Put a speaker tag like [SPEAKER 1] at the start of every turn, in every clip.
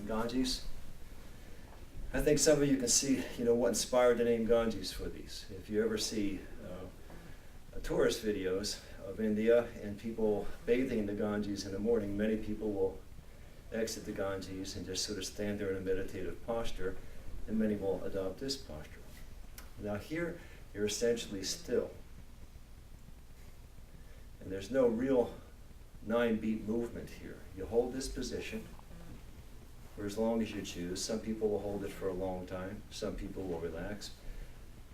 [SPEAKER 1] Ganges. I think some of you can see, what inspired the name Ganges for these. If you ever see tourist videos of India and people bathing in the Ganges in the morning, many people will exit the Ganges and just sort of stand there in a meditative posture, and many will adopt this posture. Now here, you're essentially still. And there's no real 9-beat movement here. You hold this position for as long as you choose. Some people will hold it for a long time. Some people will relax.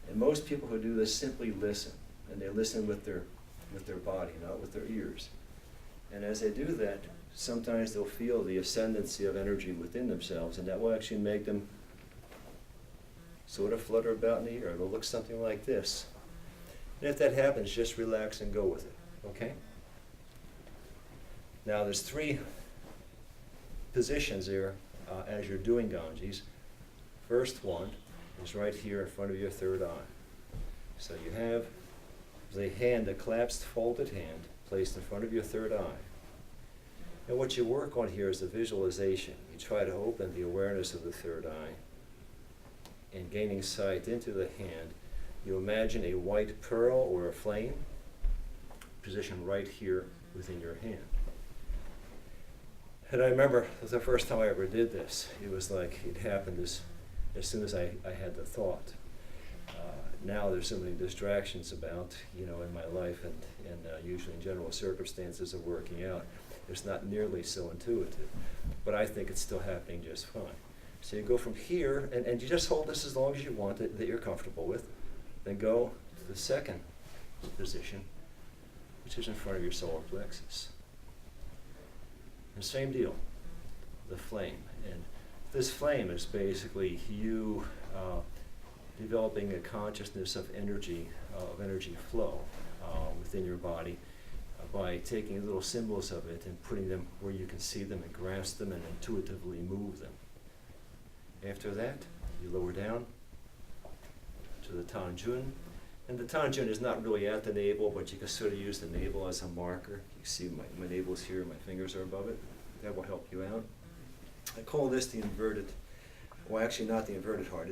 [SPEAKER 1] And most people who do this simply listen. And they listen with their body, not with their ears. And as they do that, sometimes they'll feel the ascendancy of energy within themselves, and that will actually make them sort of flutter about in the air. It'll look something like this. And if that happens, just relax and go with it, okay? Now there's 3 positions there as you're doing Ganges. First one is right here in front of your third eye. So you have the hand, a collapsed folded hand, placed in front of your third eye. And what you work on here is the visualization. You try to open the awareness of the third eye, and gaining sight into the hand, you imagine a white pearl or a flame positioned right here within your hand. And I remember the first time I ever did this, it was like it happened as soon as I had the thought. Now there's so many distractions about, in my life, and usually in general circumstances of working out. It's not nearly so intuitive, but I think it's still happening just fine. So you go from here, and you just hold this as long as you want it, that you're comfortable with. Then go to the second position, which is in front of your solar plexus. And same deal, the flame. And this flame is basically you developing a consciousness of energy flow within your body by taking little symbols of it and putting them where you can see them and grasp them and intuitively move them. After that, you lower down to the Tanjun. And the Tanjun is not really at the navel, but you can sort of use the navel as a marker. You see my navel's here, my fingers are above it. That will help you out. I call this the inverted, well actually not the inverted heart.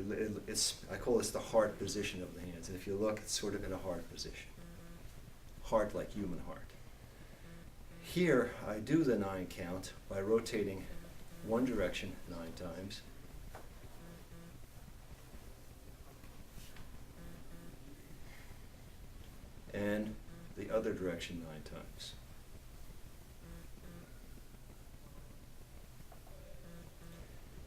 [SPEAKER 1] I call this the heart position of the hands. And if you look, it's sort of in a heart position. Heart like human heart. Here, I do the 9 count by rotating one direction 9 times. And the other direction 9 times.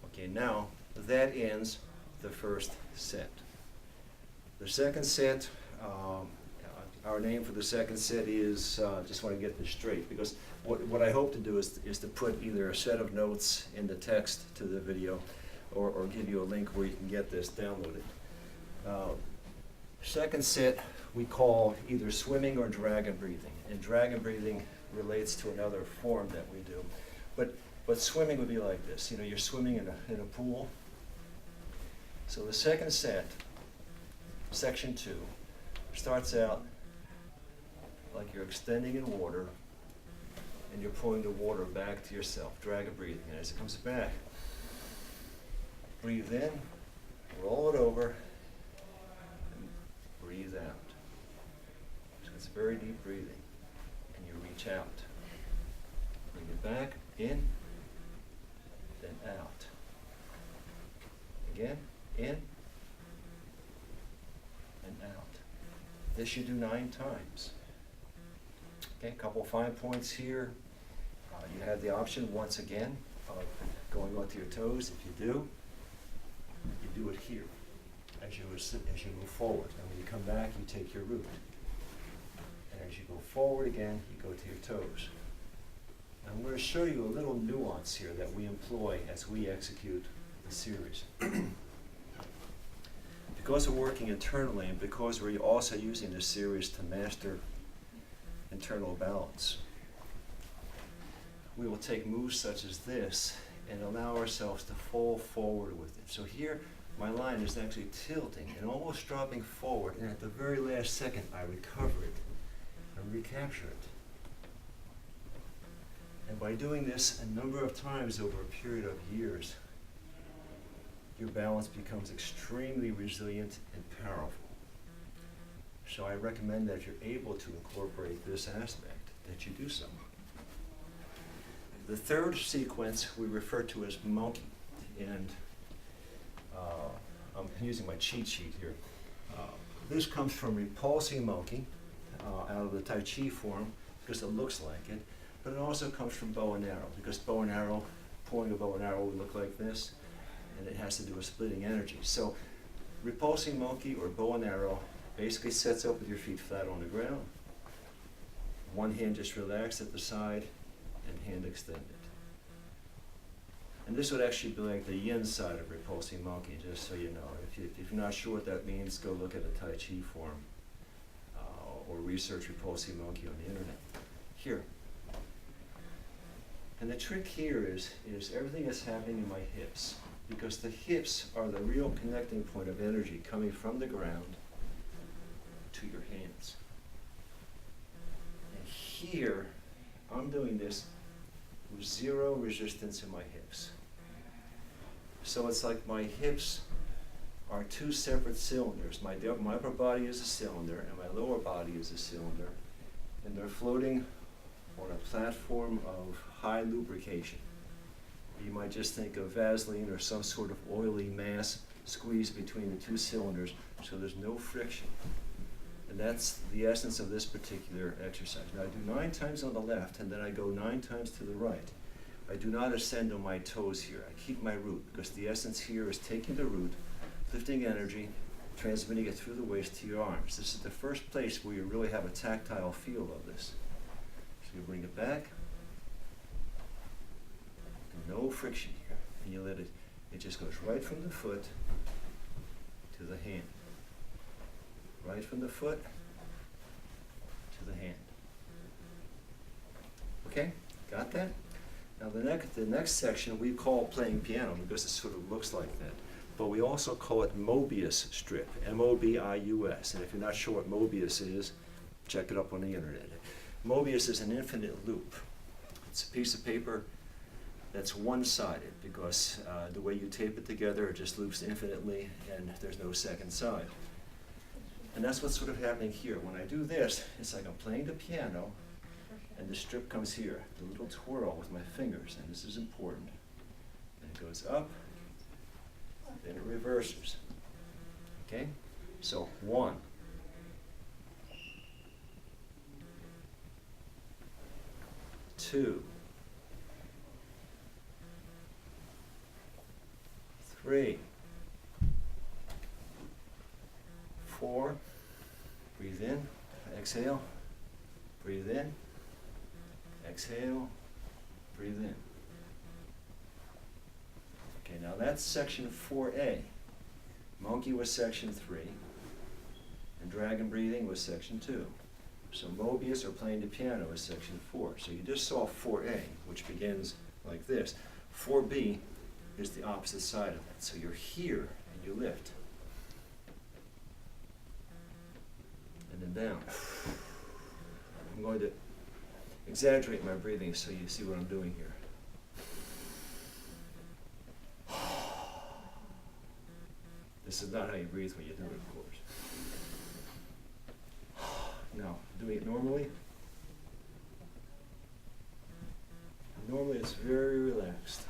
[SPEAKER 1] Okay, now that ends the first set. The second set, our name for the second set is, just want to get this straight, because what I hope to do is to put either a set of notes in the text to the video, or give you a link where you can get this downloaded. Second set we call either swimming or dragon breathing. And dragon breathing relates to another form that we do. But swimming would be like this. You're swimming in a pool. So the second set, section 2, starts out like you're extending in water and you're pulling the water back to yourself, dragon breathing. And as it comes back, breathe in, roll it over, and breathe out. So it's very deep breathing. And you reach out. Bring it back, in, then out. Again, in, and out. This you do 9 times. Okay, a couple fine points here. You have the option, once again, of going onto your toes. If you do, you do it here as you move forward. And when you come back, you take your root. And as you go forward again, you go to your toes. I'm going to show you a little nuance here that we employ as we execute the series. Because we're working internally, and because we're also using this series to master internal balance, we will take moves such as this and allow ourselves to fall forward with it. So here, my line is actually tilting and almost dropping forward, and at the very last second, I recover it and recapture it. And by doing this a number of times over a period of years, your balance becomes extremely resilient and powerful. So I recommend that if you're able to incorporate this aspect, that you do so. The third sequence we refer to as monkey, and I'm using my cheat sheet here. This comes from repulsing monkey out of the Tai Chi form because it looks like it, but it also comes from bow and arrow because bow and arrow, pulling a bow and arrow would look like this, and it has to do with splitting energy. So repulsing monkey or bow and arrow basically sets up with your feet flat on the ground. One hand just relaxed at the side and hand extended. And this would actually be like the yin side of repulsing monkey, just so you know. If you're not sure what that means, go look at a Tai Chi form or research repulsing monkey on the internet. Here. And the trick here is everything that's happening in my hips, because the hips are the real connecting point of energy coming from the ground to your hands. And here, I'm doing this with zero resistance in my hips. So it's like my hips are two separate cylinders. My upper body is a cylinder and my lower body is a cylinder, and they're floating on a platform of high lubrication. You might just think of Vaseline or some sort of oily mass squeezed between the two cylinders so there's no friction. And that's the essence of this particular exercise. Now I do 9 times on the left and then I go 9 times to the right. I do not ascend on my toes here. I keep my root because the essence here is taking the root, lifting energy, transmitting it through the waist to your arms. This is the first place where you really have a tactile feel of this. So you bring it back. No friction here. And you let it just goes right from the foot to the hand. Right from the foot to the hand. Okay, got that? Now the next section we call playing piano because it sort of looks like that. But we also call it Mobius strip, M-O-B-I-U-S. And if you're not sure what Mobius is, check it up on the internet. Mobius is an infinite loop. It's a piece of paper that's one-sided because the way you tape it together, it just loops infinitely and there's no second side. And that's what's sort of happening here. When I do this, it's like I'm playing the piano and the strip comes here, the little twirl with my fingers, and this is important. And it goes up, then it reverses. Okay? So 1. 2. 3. 4. Breathe in, exhale, breathe in, exhale, breathe in. Okay, now that's section 4A. Monkey was section 3, and dragon breathing was section 2. So Mobius, or playing the piano, is section 4. So you just saw 4A, which begins like this. 4B is the opposite side of that. So you're here and you lift. And then down. I'm going to exaggerate my breathing so you see what I'm doing here. This is not how you breathe when you do it, of course. Now, doing it normally. Normally it's very relaxed.